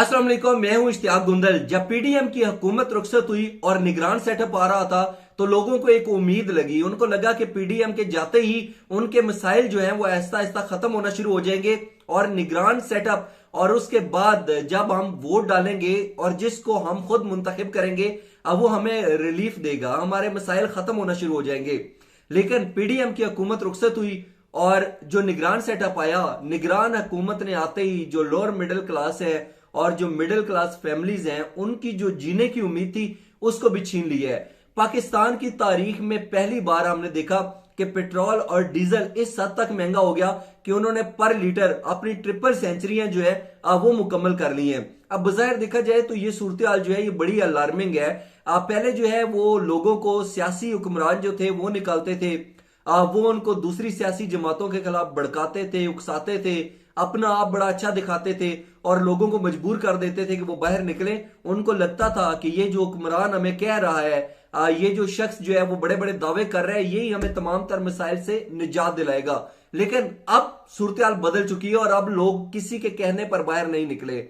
अस्सलाम वालेकुम, मैं हूं इश्तियाक गुंदल। जब पीडीएम की हुकूमत रुखसत हुई और निगरान सेटअप आ रहा था तो लोगों को एक उम्मीद लगी। उनको लगा कि पीडीएम के जाते ही उनके मसाइल जो हैं वो आहिस्ता आहिस्ता खत्म होना शुरू हो जाएंगे और निगरान सेटअप और उसके बाद जब हम वोट डालेंगे और जिसको हम खुद मुंतखब करेंगे अब वो हमें रिलीफ देगा, हमारे मसाइल खत्म होना शुरू हो जाएंगे। लेकिन पीडीएम की हुकूमत रुखसत हुई और जो निगरान सेटअप आया, निगरान हुकूमत ने आते ही जो लोअर मिडिल क्लास है और जो मिडिल क्लास फैमिलीज हैं उनकी जो जीने की उम्मीद थी उसको भी छीन लिया है। पाकिस्तान की तारीख में पहली बार हमने देखा कि पेट्रोल और डीजल इस हद तक महंगा हो गया कि उन्होंने पर लीटर अपनी ट्रिपल सेंचुरियां जो है वो मुकम्मल कर ली हैं। अब बजाय देखा जाए तो ये सूरत हाल जो है ये बड़ी अलार्मिंग है। पहले जो है वो लोगों को सियासी हुक्मरान जो थे वो निकालते थे, वो उनको दूसरी सियासी जमातों के खिलाफ भड़काते थे, उकसाते थे, अपना आप बड़ा अच्छा दिखाते थे और लोगों को मजबूर कर देते थे कि वो बाहर निकले। उनको लगता था कि ये जो हुक्मरान हमें कह रहा है, ये जो शख्स जो है वो बड़े बड़े दावे कर रहा है, यही हमें तमाम तर मसाइल से निजात दिलाएगा। लेकिन अब सूरत हाल बदल चुकी है और अब लोग किसी के कहने पर बाहर नहीं निकले,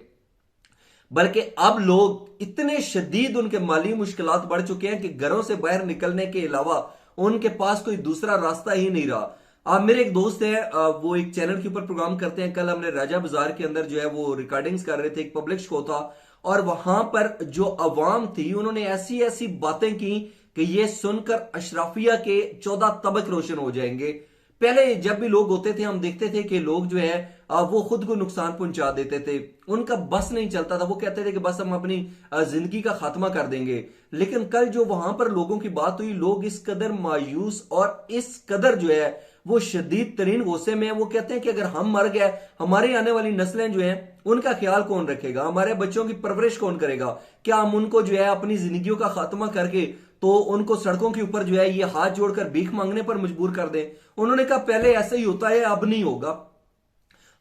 बल्कि अब लोग इतने शदीद उनके माली मुश्किलात बढ़ चुके हैं कि घरों से बाहर निकलने के अलावा उनके पास कोई दूसरा रास्ता ही नहीं रहा। मेरे एक दोस्त है, वो एक चैनल के ऊपर प्रोग्राम करते हैं। कल हमने राजा बाजार के अंदर जो है वो रिकॉर्डिंग्स कर रहे थे, एक पब्लिक शो था और वहां पर जो अवाम थी उन्होंने ऐसी ऐसी बातें की कि ये सुनकर अशराफिया के 14 तबक रोशन हो जाएंगे। पहले जब भी लोग होते थे हम देखते थे कि लोग जो है वो खुद को नुकसान पहुंचा देते थे, उनका बस नहीं चलता था, वो कहते थे कि बस हम अपनी जिंदगी का खात्मा कर देंगे। लेकिन कल जो वहां पर लोगों की बात हुई, लोग इस कदर मायूस और इस कदर जो है वो शदीद तरीन गुस्से में है। वो कहते हैं कि अगर हम मर गए, हमारी आने वाली नस्लें जो हैं उनका ख्याल कौन रखेगा, हमारे बच्चों की परवरिश कौन करेगा, क्या हम उनको जो है अपनी जिंदगियों का खात्मा करके तो उनको सड़कों के ऊपर जो है ये हाथ जोड़कर भीख मांगने पर मजबूर कर दें। उन्होंने कहा पहले ऐसा ही होता है, अब नहीं होगा।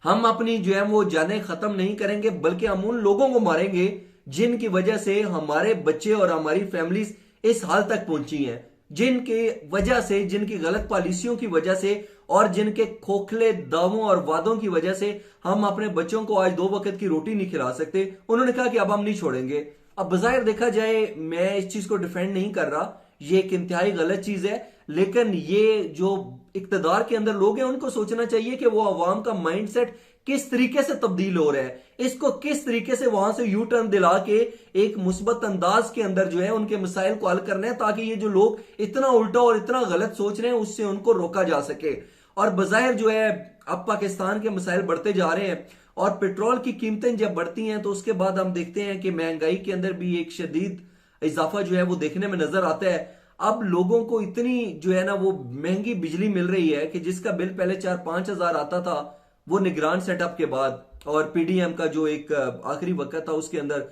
हम अपनी जो है वो जानें खत्म नहीं करेंगे, बल्कि हम उन लोगों को मारेंगे जिनकी वजह से हमारे बच्चे और हमारी फैमिलीज इस हाल तक पहुंची हैं, जिनकी वजह से, जिनकी गलत पॉलिसियों की वजह से और जिनके खोखले दावों और वादों की वजह से हम अपने बच्चों को आज 2 वक्त की रोटी नहीं खिला सकते। उन्होंने कहा कि अब हम नहीं छोड़ेंगे। अब बजाय देखा जाए, मैं इस चीज को डिफेंड नहीं कर रहा, ये एक इंतहाई गलत चीज है, लेकिन ये जो इक्तदार के अंदर लोग हैं उनको सोचना चाहिए कि वो अवाम का माइंडसेट किस तरीके से तब्दील हो रहा है, इसको किस तरीके से वहां से यू टर्न दिला के एक मुस्बत अंदाज के अंदर जो है उनके मसाइल को हल करना है, ताकि ये जो लोग इतना उल्टा और इतना गलत सोच रहे हैं उससे उनको रोका जा सके। और बजाहिर जो है अब पाकिस्तान के मसाइल बढ़ते जा रहे हैं और पेट्रोल की कीमतें जब बढ़ती हैं तो उसके बाद हम देखते हैं कि महंगाई के अंदर भी एक शदीद इजाफा जो है वो देखने में नजर आता है। अब लोगों को इतनी जो है ना वो महंगी बिजली मिल रही है कि जिसका बिल पहले 4-5 हजार आता था, वो निगरान सेटअप के बाद और पीडीएम का जो एक आखिरी वक्त था उसके अंदर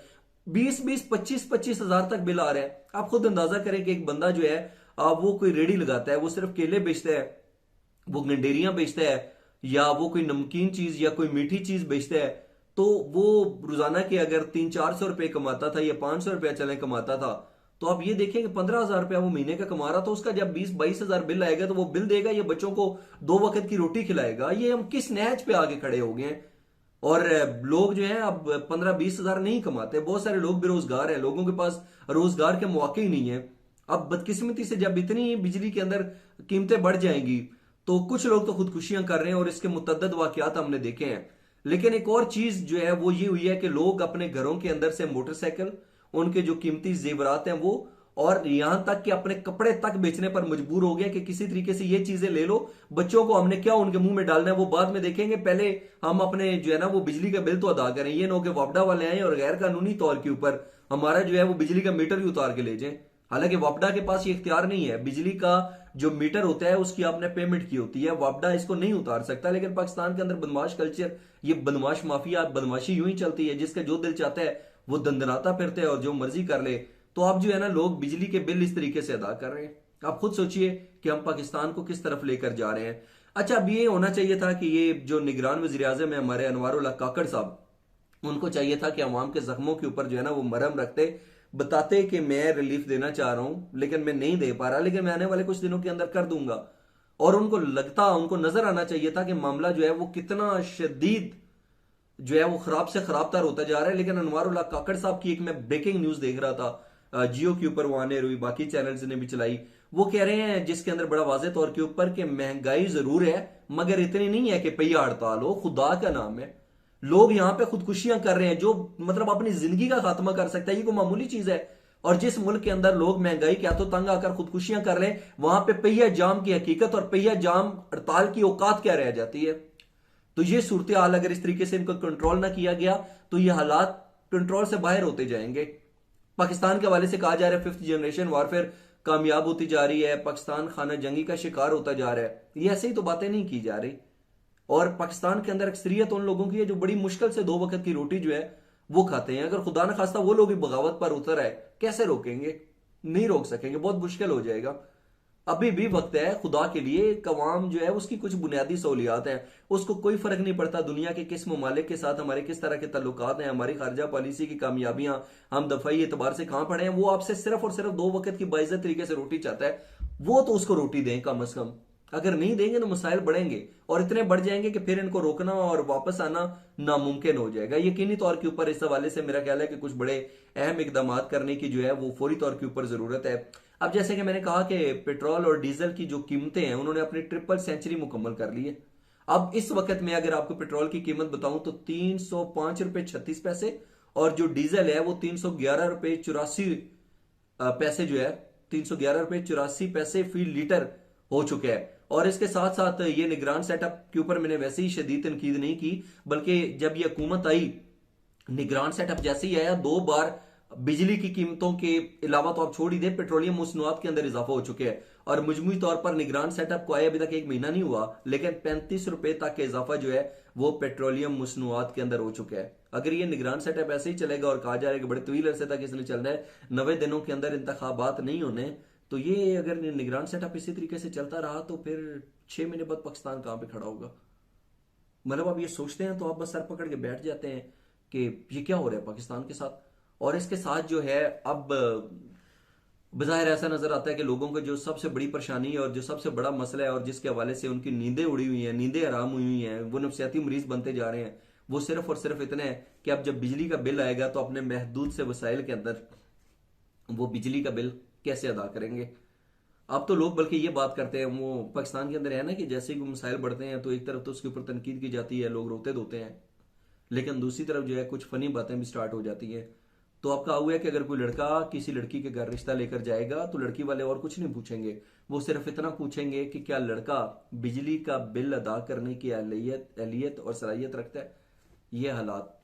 20-20, 25-25 हजार तक बिल आ रहा है। आप खुद अंदाजा करें कि एक बंदा जो है वो कोई रेडी लगाता है, वो सिर्फ केले बेचता है, वो गंडेरियां बेचता है, या वो कोई नमकीन चीज या कोई मीठी चीज बेचता है, तो वो रोजाना के अगर 300-400 रुपए कमाता था या 500 रुपया चले कमाता था, तो आप ये देखें कि 15,000 रुपया वो महीने का कमा रहा था। उसका जब 20-22 हजार बिल आएगा तो वो बिल देगा या बच्चों को 2 वक्त की रोटी खिलाएगा। ये हम किस नहज पे आगे खड़े हो गए हैं। और लोग जो हैं अब 15-20 हजार नहीं कमाते, बहुत सारे लोग बेरोजगार हैं, लोगों के पास रोजगार के मौके ही नहीं है। अब बदकिस्मती से जब इतनी बिजली के अंदर कीमतें बढ़ जाएंगी तो कुछ लोग तो खुदकुशियां कर रहे हैं और इसके मुतद्दद वाकयात हमने देखे हैं। लेकिन एक और चीज जो है वो ये हुई है कि लोग अपने घरों के अंदर से मोटरसाइकिल, उनके जो कीमती जेवरात हैं वो, और यहां तक कि अपने कपड़े तक बेचने पर मजबूर हो गया कि किसी तरीके से ये चीजें ले लो, बच्चों को हमने क्या उनके मुंह में डालना है वो बाद में देखेंगे, पहले हम अपने जो है ना वो बिजली का बिल तो अदा करें। ये ना हो कि वापडा वाले आए और गैर कानूनी तौर के ऊपर हमारा जो है वो बिजली का मीटर ही उतार के ले जाए। हालांकि वापडा के पास ये इख्तियार नहीं है, बिजली का जो मीटर होता है उसकी आपने पेमेंट की होती है, वापडा इसको नहीं उतार सकता। लेकिन पाकिस्तान के अंदर बदमाश कल्चर, ये बदमाश माफिया, बदमाशी यूं ही चलती है, जिसका जो दिल चाहता है वो दंदनाता फिरते हैं और जो मर्जी कर ले। तो अब जो है ना लोग बिजली के बिल इस तरीके से अदा कर रहे हैं। आप खुद सोचिए कि हम पाकिस्तान को किस तरफ लेकर जा रहे हैं। अच्छा, अब ये होना चाहिए था कि ये जो निगरान वज़ीर आज़म है हमारे अनवारुल्लाह काकड़ साहब, उनको चाहिए था कि अवाम के जख्मों के ऊपर जो है ना वो मरहम रखते, बताते कि मैं रिलीफ देना चाह रहा हूं लेकिन मैं नहीं दे पा रहा, लेकिन मैं आने वाले कुछ दिनों के अंदर कर दूंगा। और उनको नजर आना चाहिए था कि मामला जो है वो कितना शदीद जो है वो खराब से खराब तर होता जा रहा है। लेकिन अनवारुल्लाह काकड़ साहब की एक मैं ब्रेकिंग न्यूज देख रहा था, जियो के ऊपर वो आने रही, बाकी चैनल्स ने भी चलाई, वो कह रहे हैं जिसके अंदर बड़ा वाज़ेह तौर के ऊपर कि महंगाई जरूर है मगर इतनी नहीं है कि पहिया हड़ताल हो। खुदा का नाम है, लोग यहां पे खुदकुशियां कर रहे हैं, जो मतलब अपनी जिंदगी का खात्मा कर सकता है, ये कोई मामूली चीज है। और जिस मुल्क के अंदर लोग महंगाई के हाथों तंग आकर खुदकुशियां कर रहे हैं, वहां पे पहिया जाम की हकीकत और पहिया जाम हड़ताल की औकात क्या रह जाती है। तो ये सूरत हाल अगर इस तरीके से इनको कंट्रोल ना किया गया तो ये हालात कंट्रोल से बाहर होते जाएंगे। पाकिस्तान के हवाले से कहा जा रहा है 5th जनरेशन वारफेयर कामयाब होती जा रही है, पाकिस्तान खाना जंगी का शिकार होता जा रहा है। ये ऐसे ही तो बातें नहीं की जा रही। और पाकिस्तान के अंदर अक्सरियत उन लोगों की है जो बड़ी मुश्किल से 2 वक्त की रोटी जो है वो खाते हैं। अगर खुदा न खास्ता वो लोग भी बगावत पर उतर आए, कैसे रोकेंगे? नहीं रोक सकेंगे, बहुत मुश्किल हो जाएगा। अभी भी वक्त है खुदा के लिए। कवाम जो है उसकी कुछ बुनियादी सहूलियात हैं, उसको कोई फर्क नहीं पड़ता दुनिया के किस ममालिक के साथ हमारे किस तरह के ताल्लुकात हैं, हमारी खारजा पॉलिसी की कामयाबियां हम दफाई एतबार से कहां पड़े हैं। वो आपसे सिर्फ और सिर्फ 2 वक्त की बाइज्जत तरीके से रोटी चाहता है, वो तो उसको रोटी दें कम अज कम। अगर नहीं देंगे तो मसाइल बढ़ेंगे और इतने बढ़ जाएंगे कि फिर इनको रोकना और वापस आना नामुमकिन हो जाएगा। यकीनी तौर के ऊपर इस हवाले से मेरा ख्याल है कि कुछ बड़े अहम इकदाम करने की जो है वो फौरी तौर के ऊपर जरूरत है। अब जैसे कि मैंने कहा कि पेट्रोल और डीजल की जो कीमतें हैं उन्होंने अपनी ट्रिपल सेंचुरी मुकम्मल कर ली है। अब इस वक्त में अगर आपको पेट्रोल की कीमत बताऊं तो 305 रुपए 36 पैसे, और जो डीजल है वो 311 रुपए 84 पैसे जो है 311 रुपए 84 पैसे फी लीटर हो चुके हैं। और इसके साथ साथ ये निगरान सेटअप के ऊपर मैंने वैसे ही शदीद तनकीद नहीं की, बल्कि जब ये हुकूमत आई, निगरान सेटअप जैसे ही आया 2 बार बिजली की कीमतों के अलावा तो आप छोड़ ही दे, पेट्रोलियम मसनूआत के अंदर इजाफा हो चुके हैं। और मजमूई तौर पर निगरान सेटअप को आए अभी तक 1 महीना नहीं हुआ, लेकिन 35 रुपए तक का इजाफा जो है वो पेट्रोलियम मसनूआत के अंदर हो चुका है। अगर ये निगरान सेटअप ऐसे ही चलेगा और कहा जा रहा है कि बड़े तवील अरसे तक इसने चलना है, 90 दिनों के अंदर इंतखाबात नहीं होने, तो ये अगर निगरान सेटअप इसी तरीके से चलता रहा तो फिर 6 महीने बाद पाकिस्तान कहां पे खड़ा होगा? मतलब आप ये सोचते हैं तो आप बस सर पकड़ के बैठ जाते हैं कि ये क्या हो रहा है पाकिस्तान के साथ। और इसके साथ जो है अब बज़ाहिर ऐसा नजर आता है कि लोगों को जो सबसे बड़ी परेशानी और जो सबसे बड़ा मसला है और जिसके हवाले से उनकी नींदें उड़ी हुई हैं, नींदें हराम हुई हुई हैं, वो नफसियाती मरीज बनते जा रहे हैं, वो सिर्फ और सिर्फ इतने हैं कि अब जब बिजली का बिल आएगा तो अपने महदूद से वसाइल के अंदर वो बिजली का बिल कैसे अदा करेंगे। अब तो लोग बल्कि ये बात करते हैं, वो पाकिस्तान के अंदर है ना कि जैसे ही मसाइल बढ़ते हैं तो एक तरफ तो उसके ऊपर तनकीद की जाती है, लोग रोते धोते हैं, लेकिन दूसरी तरफ जो है कुछ फनी बातें भी स्टार्ट हो जाती हैं। तो आपका हुआ है कि अगर कोई लड़का किसी लड़की के घर रिश्ता लेकर जाएगा तो लड़की वाले और कुछ नहीं पूछेंगे, वो सिर्फ इतना पूछेंगे कि क्या लड़का बिजली का बिल अदा करने की अहलियत और सलाहियत रखता है। ये हालात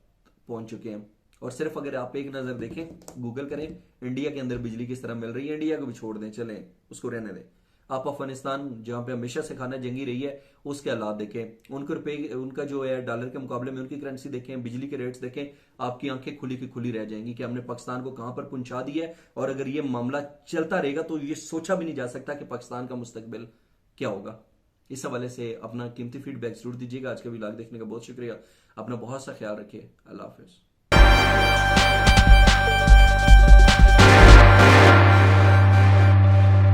पहुंच चुके हैं। और सिर्फ अगर आप एक नज़र देखें, गूगल करें इंडिया के अंदर बिजली किस तरह मिल रही है, इंडिया को भी छोड़ दें, चलें उसको रहने दें, आप अफगानिस्तान जहां पे हमेशा से खाना जंगी रही है उसके हालात देखें, उनके रुपए उनका जो है डॉलर के मुकाबले में उनकी करेंसी देखें, बिजली के रेट्स देखें, आपकी आंखें खुली की खुली रह जाएंगी कि हमने पाकिस्तान को कहां पर पहुंचा दिया है। और अगर ये मामला चलता रहेगा तो ये सोचा भी नहीं जा सकता कि पाकिस्तान का मुस्तकबिल क्या होगा। इस हवाले से अपना कीमती फीडबैक जरूर दीजिएगा। आज का व्लॉग देखने का बहुत शुक्रिया। अपना बहुत सा ख्याल रखिए। अल्लाह हाफिज।